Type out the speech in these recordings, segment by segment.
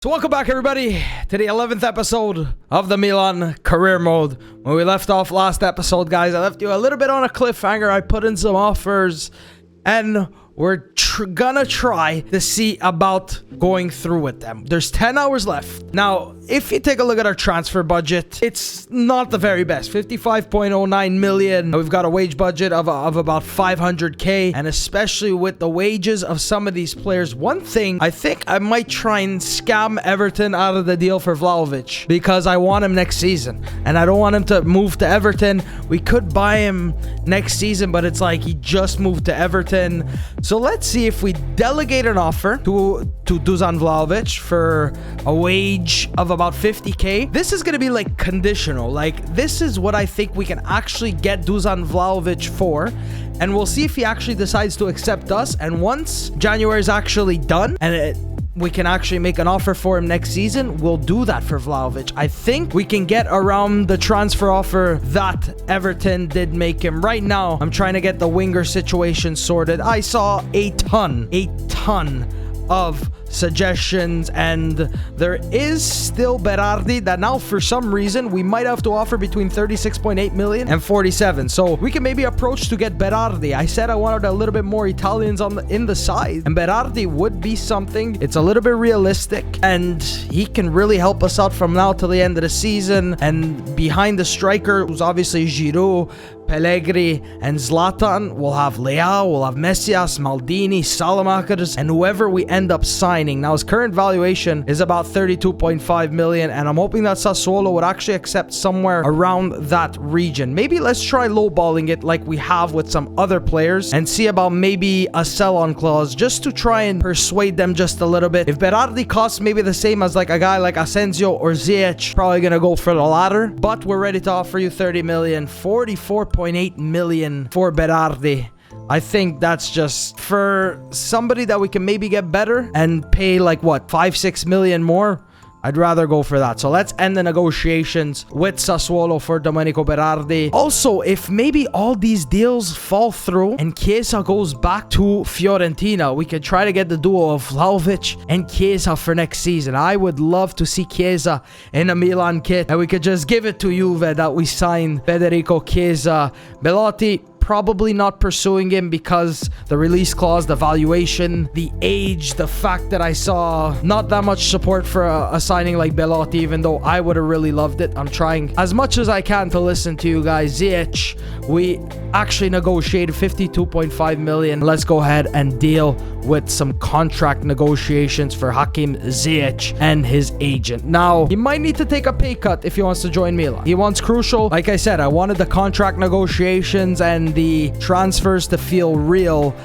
So welcome back, everybody, to the 11th episode of the Milan career mode. When we left off last episode, guys, I left you a little bit on a cliffhanger. I put in some offers, and we're gonna try to see about going through with them. There's 10 hours left. Now, if you take a look at our transfer budget, it's not the very best. 55.09 million. We've got a wage budget of about 500k, and especially with the wages of some of these players, one thing I think I might try and scam Everton out of the deal for Vlahovic, because I want him next season and I don't want him to move to Everton. We could buy him next season, but it's like he just moved to Everton. So let's see if we delegate an offer to Dusan Vlahovic for a wage of about 50k. This is going to be like conditional. Like, this is what I think we can actually get Dusan Vlahovic for. And we'll see if he actually decides to accept us. And once January is actually done and we can actually make an offer for him next season, we'll do that for Vlahovic. I think we can get around the transfer offer that Everton did make him. Right now, I'm trying to get the winger situation sorted. I saw a ton of suggestions, and there is still Berardi that now for some reason we might have to offer between 36.8 million and 47. So we can maybe approach to get Berardi. I said I wanted a little bit more Italians in the side, and Berardi would be something. It's a little bit realistic, and he can really help us out from now till the end of the season. And behind the striker, who's obviously Giroud, Pellegrini, and Zlatan, we'll have Leao, we'll have Messias, Maldini, Salamakers, and whoever we end up signing. Now, his current valuation is about 32.5 million, and I'm hoping that Sassuolo would actually accept somewhere around that region. Maybe let's try lowballing it like we have with some other players and see about maybe a sell-on clause just to try and persuade them just a little bit. If Berardi costs maybe the same as like a guy like Asensio or Ziyech, probably gonna go for the latter, but we're ready to offer you 30 million, 44.8 million for Berardi. I think that's just for somebody that we can maybe get better and pay like what, 5-6 million more. I'd rather go for that. So let's end the negotiations with Sassuolo for Domenico Berardi. Also, if maybe all these deals fall through and Chiesa goes back to Fiorentina, we could try to get the duo of Vlahovic and Chiesa for next season. I would love to see Chiesa in a Milan kit, and we could just give it to Juve that we signed Federico Chiesa. Belotti, probably not pursuing him because the release clause, the valuation, the age, the fact that I saw not that much support for a signing like Belotti, even though I would have really loved it. I'm trying as much as I can to listen to you guys. Ziyech, we actually negotiated 52.5 million. Let's go ahead and deal with some contract negotiations for Hakim Ziyech and his agent. Now, he might need to take a pay cut if he wants to join Milan. He wants crucial. Like I said, I wanted the contract negotiations and the transfers to feel real.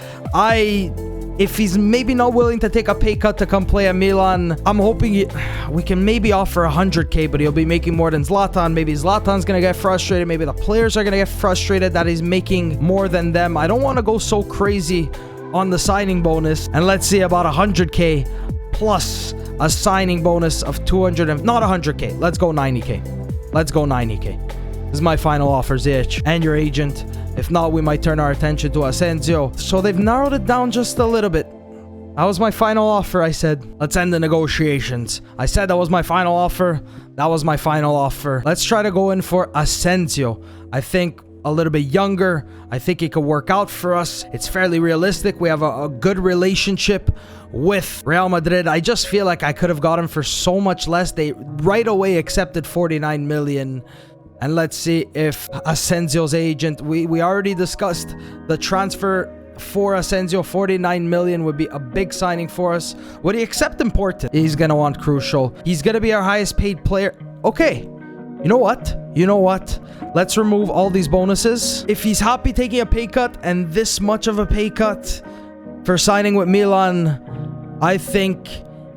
If he's maybe not willing to take a pay cut to come play at Milan, I'm hoping we can maybe offer 100k, but he'll be making more than Zlatan. Maybe Zlatan's gonna get frustrated. Maybe the players are gonna get frustrated that he's making more than them. I don't want to go so crazy on the signing bonus, and let's see about 100k plus a signing bonus of 200 and not 100k. Let's go 90k. Let's go 90k. This is my final offer, Ziyech, and your agent. If not, we might turn our attention to Asensio. So they've narrowed it down just a little bit. That was my final offer. I said, let's end the negotiations. I said that was my final offer. That was my final offer. Let's try to go in for Asensio. I think a little bit younger. I think he could work out for us. It's fairly realistic. We have a good relationship with Real Madrid. I just feel like I could have got him for so much less. They right away accepted 49 million. And let's see if Asensio's agent, we already discussed the transfer for Asensio. 49 million would be a big signing for us. Would he accept important? He's going to want crucial. He's going to be our highest paid player. Okay. You know what? Let's remove all these bonuses. If he's happy taking a pay cut, and this much of a pay cut for signing with Milan, I think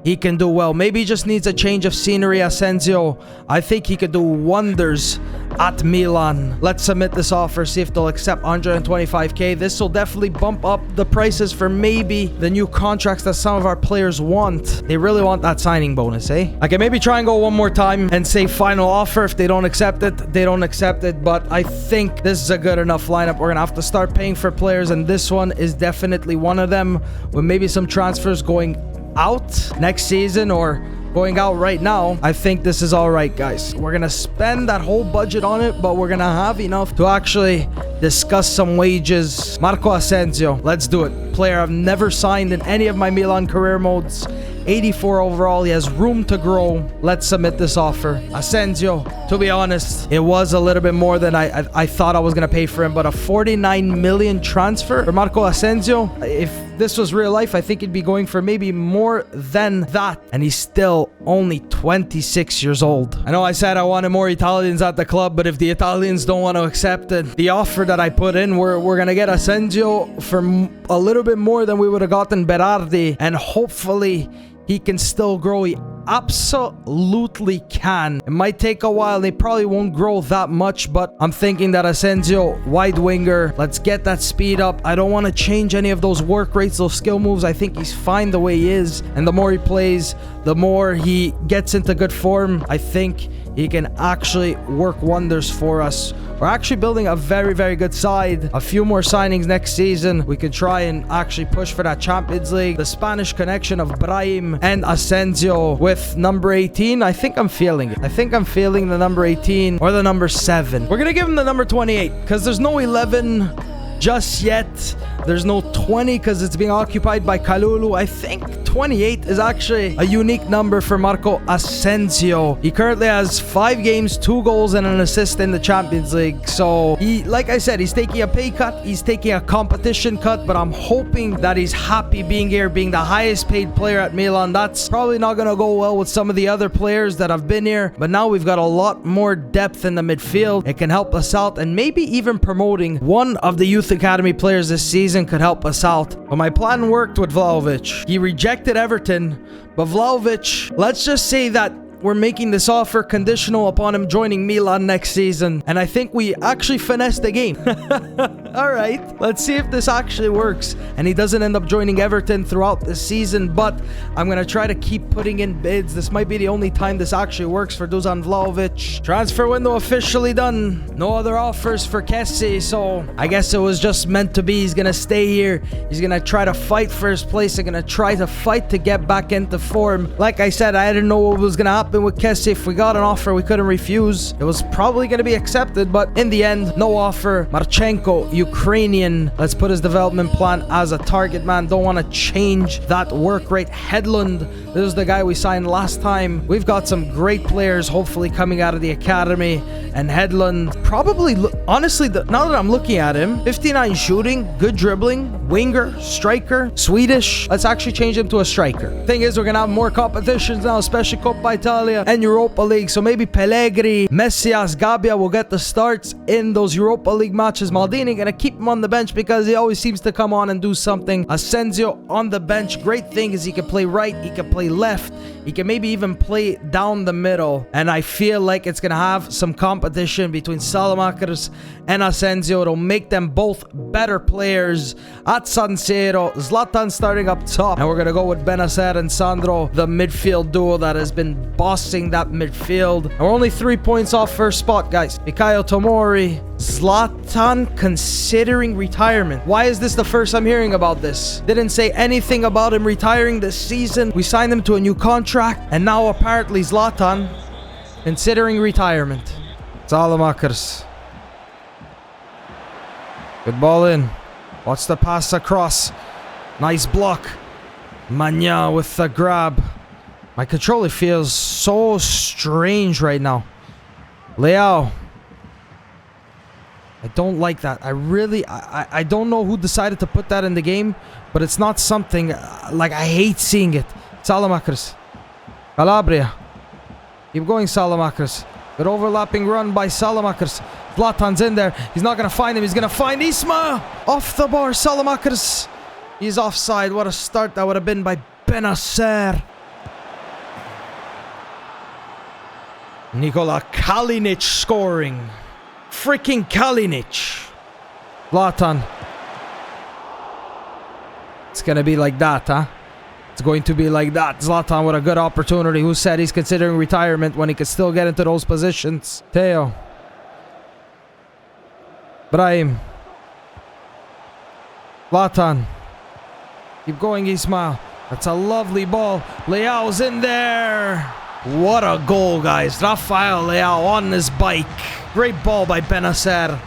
he can do well. Maybe he just needs a change of scenery, Asensio. I think he could do wonders at Milan. Let's submit this offer, see if they'll accept 125k. This will definitely bump up the prices for maybe the new contracts that some of our players want. They really want that signing bonus, eh? I can maybe try and go one more time and say final offer. If they don't accept it, they don't accept it. But I think this is a good enough lineup. We're gonna have to start paying for players, and this one is definitely one of them, with maybe some transfers going out next season, or going out right now, I think this is all right, guys. We're going to spend that whole budget on it, but we're going to have enough to actually discuss some wages. Marco Asensio, let's do it. Player I've never signed in any of my Milan career modes. 84 overall. He has room to grow. Let's submit this offer. Asensio, to be honest, it was a little bit more than I thought I was going to pay for him, but a 49 million transfer for Marco Asensio, if this was real life, I think he'd be going for maybe more than that. And he's still only 26 years old. I know I said I wanted more Italians at the club, but if the Italians don't want to accept it, the offer that I put in, we're going to get Asensio for a little bit more than we would have gotten Berardi, and hopefully he can still grow. He absolutely can. It might take a while. They probably won't grow that much, but I'm thinking that Asensio, wide winger, let's get that speed up. I don't want to change any of those work rates, those skill moves. I think he's fine the way he is. And the more he plays, the more he gets into good form. I think he can actually work wonders for us. We're actually building a very, very good side. A few more signings next season. We can try and actually push for that Champions League. The Spanish connection of Brahim and Asensio with number 18. I think I'm feeling it. I think I'm feeling the number 18 or the number 7. We're going to give him the number 28 because there's no 11 just yet. There's no 20 because it's being occupied by Kalulu. I think 28 is actually a unique number for Marco Asensio. He currently has 5 games, 2 goals, and an assist in the Champions League. So, he, like I said, he's taking a pay cut. He's taking a competition cut, but I'm hoping that he's happy being here, being the highest paid player at Milan. That's probably not going to go well with some of the other players that have been here, but now we've got a lot more depth in the midfield. It can help us out, and maybe even promoting one of the youth academy players this season could help us out. But my plan worked with Vlahovic. He rejected Everton, but Vlahovic, let's just say that we're making this offer conditional upon him joining Milan next season. And I think we actually finessed the game. Alright, let's see if this actually works. And he doesn't end up joining Everton throughout the season, but I'm going to try to keep putting in bids. This might be the only time this actually works for Dusan Vlahovic. Transfer window officially done. No other offers for Kessie, so I guess it was just meant to be. He's going to stay here. He's going to try to fight first place. He's going to try to fight to get back into form. Like I said, I didn't know what was going to happen with Kessie. If we got an offer, we couldn't refuse. It was probably going to be accepted, but in the end, no offer. Marchenko, Ukrainian. Let's put his development plan as a target man. Don't want to change that work rate. Headland, this is the guy we signed last time. We've got some great players hopefully coming out of the academy, and Headland probably, honestly, now that I'm looking at him, 59 shooting, good dribbling, winger, striker, Swedish. Let's actually change him to a striker. Thing is, we're gonna have more competitions now, especially Coppa Italia and Europa League, so maybe Pellegrini, Messias, Gabbia will get the starts in those Europa League matches. Maldini gonna keep him on the bench because he always seems to come on and do something. Asensio on the bench. Great thing is he can play right, he can play left, he can maybe even play down the middle, and I feel like it's gonna have some competition between Salamakers and Asensio. It'll make them both better players at San Siro. Zlatan starting up top, and we're gonna go with Benacer and Sandro, the midfield duo that has been bossing that midfield. And we're only 3 points off first spot, guys. Mikayo Tomori, Zlatan considering retirement. Why is this the first I'm hearing about this? Didn't say anything about him retiring this season. We signed him to a new contract, and now apparently Zlatan considering retirement. Salamakers. Good ball in. Watch the pass across. Nice block. Magna with the grab. My controller feels so strange right now. Leao. I don't like that. I don't know who decided to put that in the game, but it's not something, like, I hate seeing it. Salamakers. Calabria. Keep going, Salamakers. Good overlapping run by Salamakers. Zlatan's in there. He's not going to find him. He's going to find Isma. Off the bar, Salamakers. He's offside. What a start that would have been by Benacer. Nikola Kalinic scoring. Freaking Kalinic. Zlatan. It's going to be like that, huh? It's going to be like that. Zlatan with a good opportunity. Who said he's considering retirement when he could still get into those positions? Theo. Brahim. Zlatan. Keep going, Ismail. That's a lovely ball. Leao's in there. What a goal, guys. Rafael Leao on his bike. Great ball by Benacer.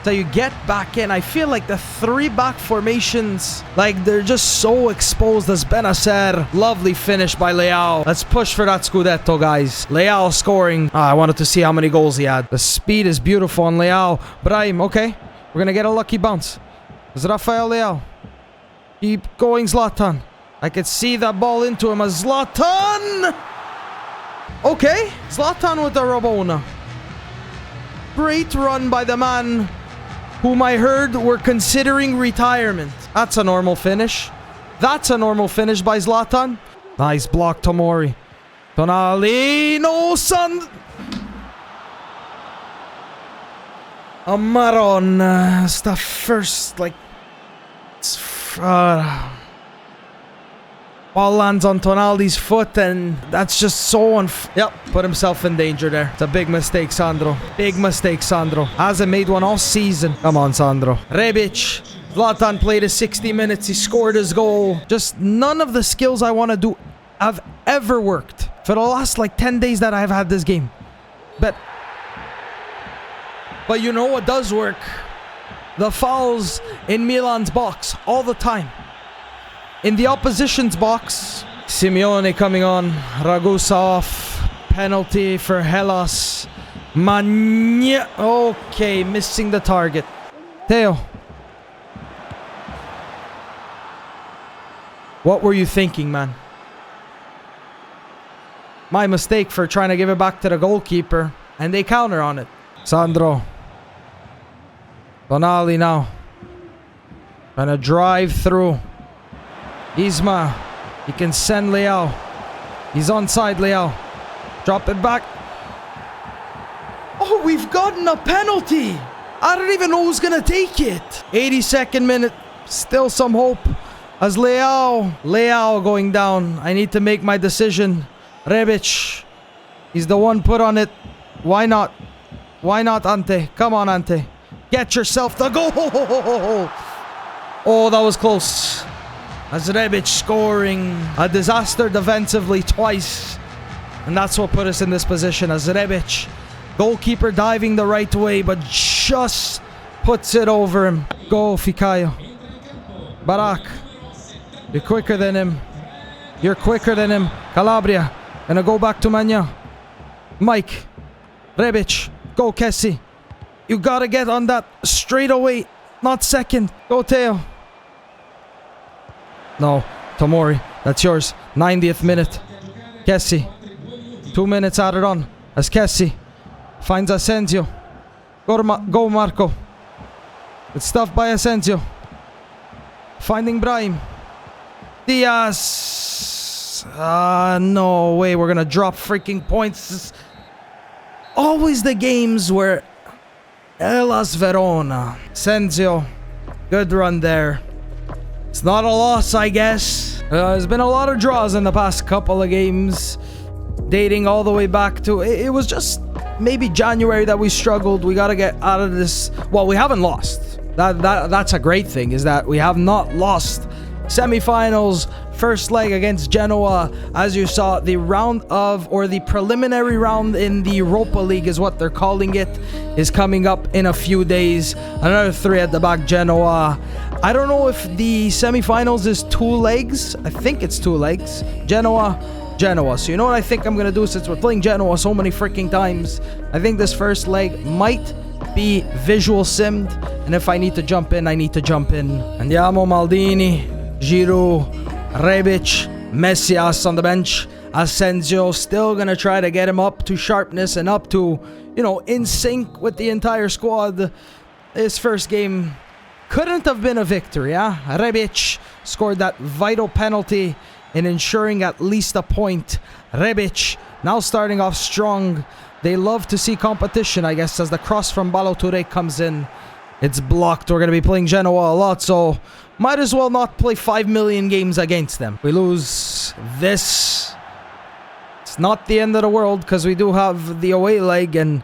So you get back in. I feel like the 3-back formations, like they're just so exposed as Benacer. Lovely finish by Leao. Let's push for that Scudetto, guys. Leao scoring. I wanted to see how many goals he had. The speed is beautiful on Leao. Brahim, okay. We're going to get a lucky bounce. It's Rafael Leao. Keep going, Zlatan. I could see that ball into him as Zlatan. Okay. Zlatan with the Rabona. Great run by the man whom I heard were considering retirement. That's a normal finish. That's a normal finish by Zlatan. Nice block, Tomori. Tonali. No, son. Amaron. It's the first, like... ball lands on Tonali's foot, and that's just so Yep, put himself in danger there. It's a big mistake, Sandro. Big mistake, Sandro. Hasn't made one all season. Come on, Sandro. Rebic. Zlatan played his 60 minutes. He scored his goal. Just none of the skills I want to do have ever worked for the last, like, 10 days that I've had this game. But you know what does work? The fouls in Milan's box all the time. In the opposition's box, Simeone coming on. Ragusa off. Penalty for Hellas. Mania. Okay, missing the target. Theo. What were you thinking, man? My mistake for trying to give it back to the goalkeeper. And they counter on it. Sandro. Tonali now. Trying to drive through. Isma. He can send Leao. He's onside, Leao. Drop it back. Oh, we've gotten a penalty. I don't even know who's going to take it. 82nd minute. Still some hope. As Leao going down. I need to make my decision. Rebic. He's the one put on it. Why not? Why not, Ante? Come on, Ante. Get yourself the goal. Oh, that was close. As Rebic scoring a disaster defensively twice. And that's what put us in this position. As Rebic, goalkeeper diving the right way, but just puts it over him. Go, Fikayo. Barak. You're quicker than him. You're quicker than him. Calabria. Gonna go back to Magna. Mike. Rebic. Go, Kessie. You gotta get on that straight away. Not second. Go, Teo. No, Tomori, that's yours. 90th minute. Kessie. 2 minutes added on. As Kessie finds Asensio. Go, Marco. It's stuff by Asensio. Finding Brahim. Diaz. No way. We're going to drop freaking points. Always the games where Hellas Verona. Asensio. Good run there. It's not a loss, I guess. There's been a lot of draws in the past couple of games. Dating all the way back to... It was just maybe January that we struggled. We got to get out of this... Well, we haven't lost. That's a great thing, is that we have not lost. Semi-finals, first leg against Genoa. As you saw, the round of... Or the preliminary round in the Europa League is what they're calling it. Is coming up in a few days. Another 3 at the back, Genoa. I don't know if the semi-finals is 2 legs. I think it's 2 legs. Genoa. So you know what I think I'm going to do, since we're playing Genoa so many freaking times? I think this first leg might be visual simmed. And if I need to jump in, I need to jump in. Andiamo, Maldini, Giroud, Rebic, Messias on the bench. Asensio still going to try to get him up to sharpness and up to, you know, in sync with the entire squad. This first game couldn't have been a victory, huh? Rebic scored that vital penalty in ensuring at least a point. Rebic now starting off strong. They love to see competition, I guess, as the cross from Balotelli comes in. It's blocked. We're going to be playing Genoa a lot, so might as well not play 5 million games against them. We lose this. It's not the end of the world, because we do have the away leg, and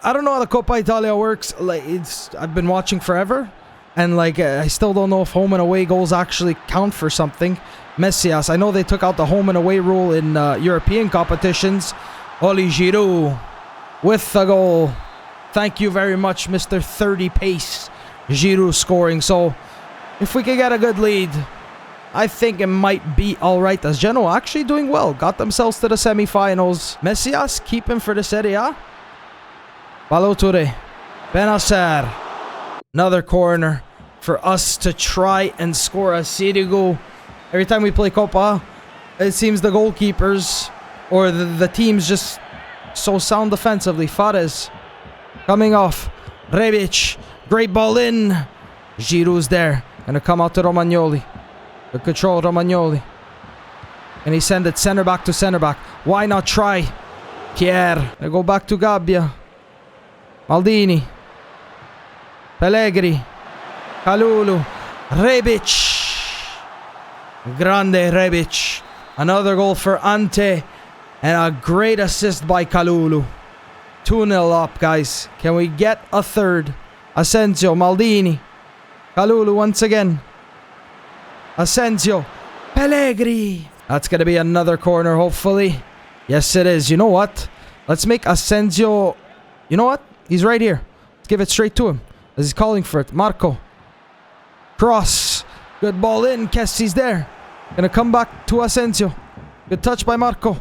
I don't know how the Coppa Italia works. Like, I've been watching forever, And like, I still don't know if home and away goals actually count for something. Messias, I know they took out the home and away rule in European competitions. Oli Giroud with the goal. Thank you very much, Mr. 30 pace. Giroud scoring. So if we can get a good lead, I think it might be alright, as Genoa actually doing well. Got themselves to the semi-finals. Messias keeping for the Serie A. Balotelli. Benacer. Another corner for us to try and score a Sirigu. Every time we play Coppa, it seems the goalkeepers or the team's just so sound defensively. Fares coming off. Rebic. Great ball in. Giroud's there. Gonna come out to Romagnoli. Good control, Romagnoli. And he send it center back to center back. Why not try? Pierre. Gonna go back to Gabbia. Maldini. Pellegrini. Kalulu. Rebic. Grande Rebic. Another goal for Ante. And a great assist by Kalulu. 2-0 up, guys. Can we get a third? Asensio. Maldini. Kalulu once again. Asensio. Pellegrini. That's going to be another corner, hopefully. Yes, it is. You know what? Let's make Asensio... You know what? He's right here. Let's give it straight to him, as he's calling for it. Marco. Cross. Good ball in. Kessi's there. Gonna come back to Asensio. Good touch by Marco.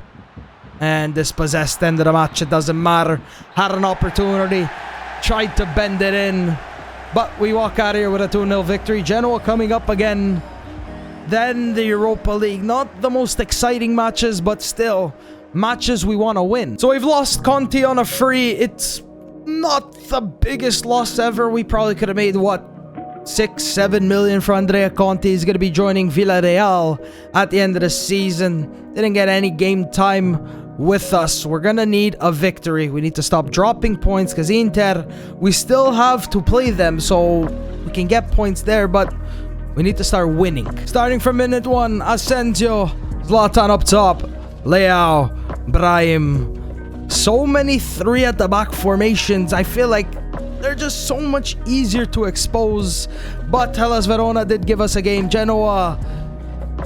And dispossessed. End of the match. It doesn't matter. Had an opportunity. Tried to bend it in. But we walk out here with a 2-0 victory. Genoa coming up again. Then the Europa League. Not the most exciting matches, but still matches we want to win. So we've lost Conti on a free. It's not the biggest loss ever. We probably could have made, what, 6-7 million for Andrea Conti. He's going to be joining Villarreal at the end of the season. Didn't get any game time with us. We're going to need a victory. We need to stop dropping points, because Inter, we still have to play them, so we can get points there, but we need to start winning. Starting from minute 1, Asensio, Zlatan up top, Leao, Brahim. So many 3 at the back formations. I feel like they're just so much easier to expose. But Hellas Verona did give us a game. Genoa,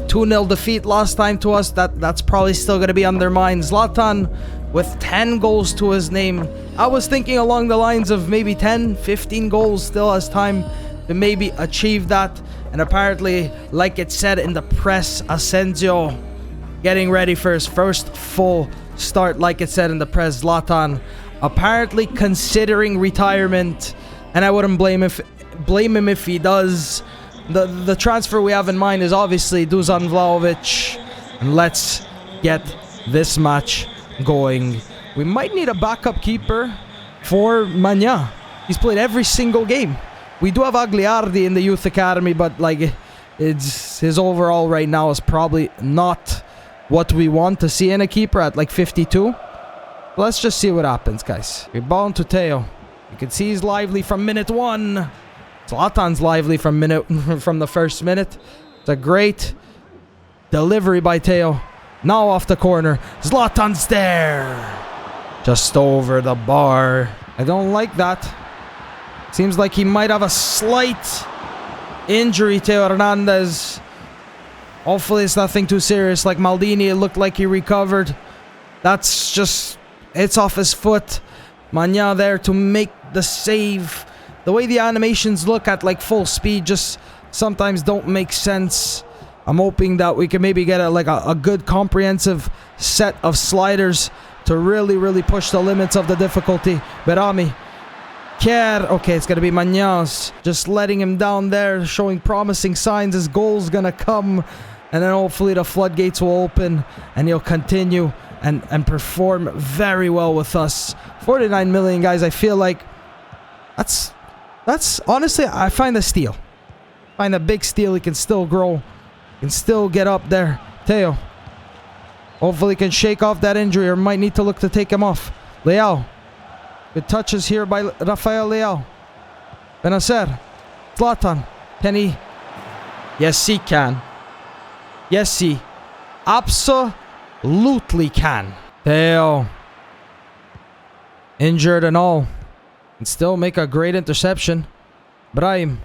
2-0 defeat last time to us. That's probably still going to be on their minds. Zlatan with 10 goals to his name. I was thinking along the lines of maybe 10, 15 goals still has time to maybe achieve that. And apparently, like it said in the press, Asensio getting ready for his first full start, like it said in the press. Zlatan apparently considering retirement, and I wouldn't blame him if he does. The transfer we have in mind is obviously Dusan Vlahovic, and let's get this match going. We might need a backup keeper for Magna. He's played every single game. We do have Agliardi in the youth academy, but like, it's his overall right now is probably not what we want to see in a keeper at like 52. Let's just see what happens, guys. We ball to Theo. You can see he's lively from minute 1. Zlatan's lively from the first minute. It's a great delivery by Theo. Now off the corner. Zlatan's there. Just over the bar. I don't like that. Seems like he might have a slight injury, Theo Hernandez. Hopefully it's nothing too serious. Like Maldini, it looked like he recovered. That's just... It's off his foot. Magna there to make the save. The way the animations look at like full speed just sometimes don't make sense. I'm hoping that we can maybe get a good comprehensive set of sliders to really push the limits of the difficulty. Berami. Kier. Okay, it's going to be Magna's. Just letting him down there, showing promising signs. His goal's going to come. And then hopefully the floodgates will open and he'll continue and perform very well with us. 49 million, guys. I feel like that's honestly, I find a steal. Find a big steal. He can still grow. Can still get up there. Theo. Hopefully can shake off that injury, or might need to look to take him off. Leao. Good touches here by Rafael Leao. Benacer. Zlatan. Can he? Yes, he can. Yes, he absolutely can. Theo. Injured and all. Can still make a great interception. Brahim.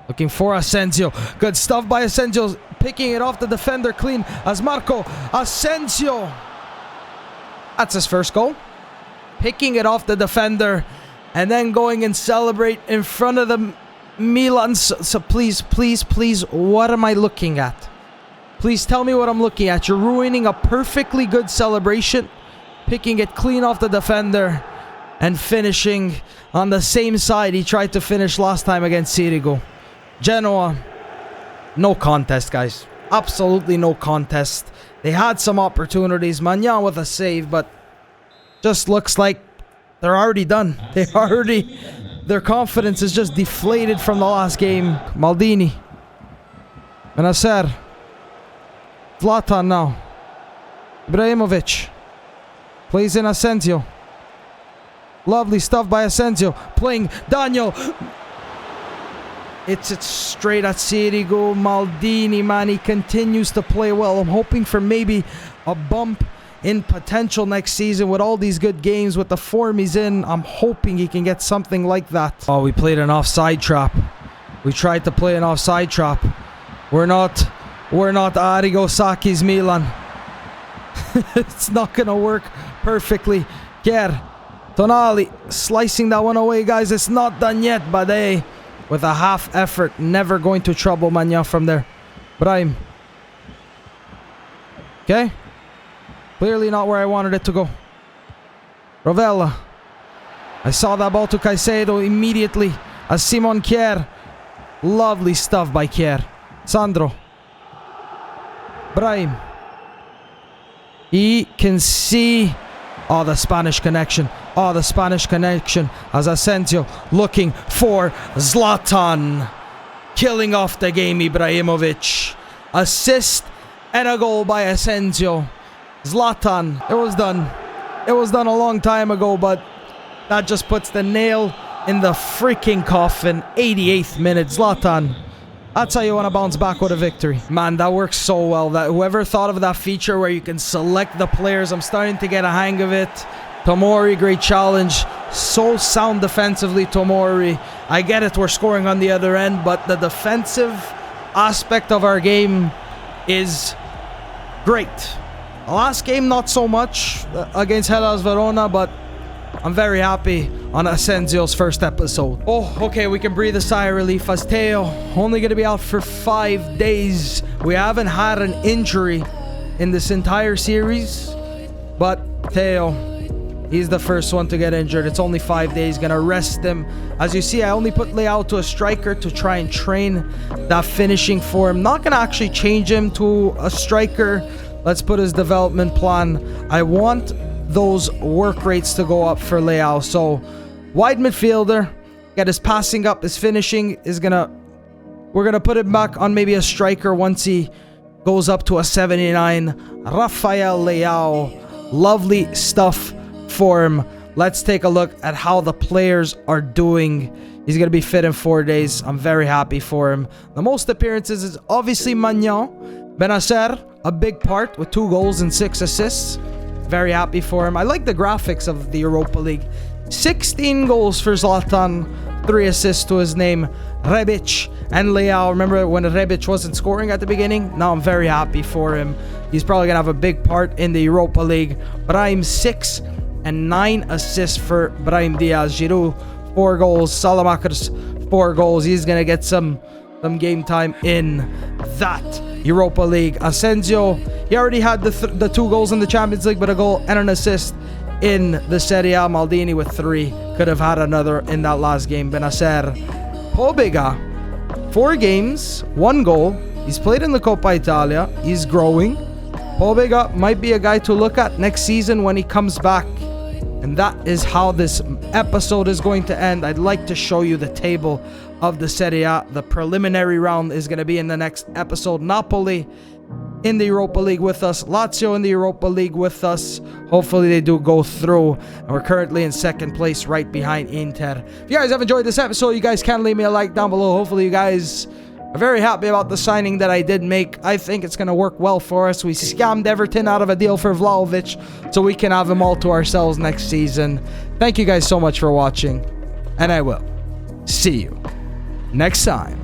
Looking for Asensio. Good stuff by Asensio. Picking it off the defender clean as Marco Asensio. That's his first goal. Picking it off the defender and then going and celebrate in front of the Milan. So please, please, please, what am I looking at? Please tell me what I'm looking at. You're ruining a perfectly good celebration. Picking it clean off the defender and finishing on the same side he tried to finish last time against Sirigu. Genoa, no contest, guys. Absolutely no contest. They had some opportunities. Magnan with a save, but just looks like they're already done. Their confidence is just deflated from the last game. Maldini. Benacer. Zlatan now. Ibrahimovic. Plays in Asensio. Lovely stuff by Asensio. Playing Daniel. It's straight at Sirigu. Maldini, man, he continues to play well. I'm hoping for maybe a bump in potential next season with all these good games, with the form he's in. I'm hoping he can get something like that. Oh, we played an offside trap. We tried to play an offside trap. We're not Arrigo Sacchi's Milan. It's not gonna work perfectly. Kier, Tonali slicing that one away, guys. It's not done yet, but they, with a half effort, never going to trouble Magnan from there. Brahim. Okay. Clearly not where I wanted it to go. Rovella. I saw that ball to Caicedo immediately as Simon Kier. Lovely stuff by Kier. Sandro. Brahim. He can see... Oh, the Spanish connection. Oh, the Spanish connection. As Asensio looking for Zlatan. Killing off the game, Ibrahimovic. Assist and a goal by Asensio. Zlatan. It was done. It was done a long time ago, but that just puts the nail in the freaking coffin. 88th minute. Zlatan. That's how you want to bounce back with a victory. Man, that works so well. That whoever thought of that feature where you can select the players, I'm starting to get a hang of it. Tomori, great challenge. So sound defensively, Tomori. I get it, we're scoring on the other end, but the defensive aspect of our game is great. Last game, not so much against Hellas Verona, but I'm very happy on Asensio's first episode. Oh, okay, we can breathe a sigh of relief as Theo only going to be out for 5 days. We haven't had an injury in this entire series, but Theo, he's the first one to get injured. It's only 5 days, gonna rest him. As you see, I only put Leao to a striker to try and train that finishing for him. Not gonna actually change him to a striker. Let's put his development plan. I want those work rates to go up for Leao. So wide midfielder, get his passing up, his finishing is we're gonna put him back on maybe a striker once he goes up to a 79. Rafael Leao, lovely stuff for him. Let's take a look at how the players are doing. He's gonna be fit in 4 days. I'm very happy for him. The most appearances is obviously Magnan. Benacer, a big part with 2 goals and 6 assists. Very happy for him. I like the graphics of the Europa League. 16 goals for Zlatan, 3 assists to his name. Rebic and Leao. Remember when Rebic wasn't scoring at the beginning? Now I'm very happy for him. He's probably gonna have a big part in the Europa League. Brahim 6 and 9 assists for Brahim Diaz. Giroud 4 goals. Salamakers 4 goals. He's gonna get some game time in that Europa League. Asensio, he already had the 2 goals in the Champions League, but a goal and an assist in the Serie A. Maldini with 3. Could have had another in that last game. Benacer. Pobega, 4 games, 1 goal. He's played in the Coppa Italia. He's growing. Pobega might be a guy to look at next season when he comes back. And that is how this episode is going to end. I'd like to show you the table of the Serie A. The preliminary round is going to be in the next episode. Napoli in the Europa League with us. Lazio in the Europa League with us. Hopefully they do go through. And we're currently in 2nd place right behind Inter. If you guys have enjoyed this episode, you guys can leave me a like down below. Hopefully you guys are very happy about the signing that I did make. I think it's going to work well for us. We scammed Everton out of a deal for Vlahovic so we can have him all to ourselves next season. Thank you guys so much for watching. And I will see you next time.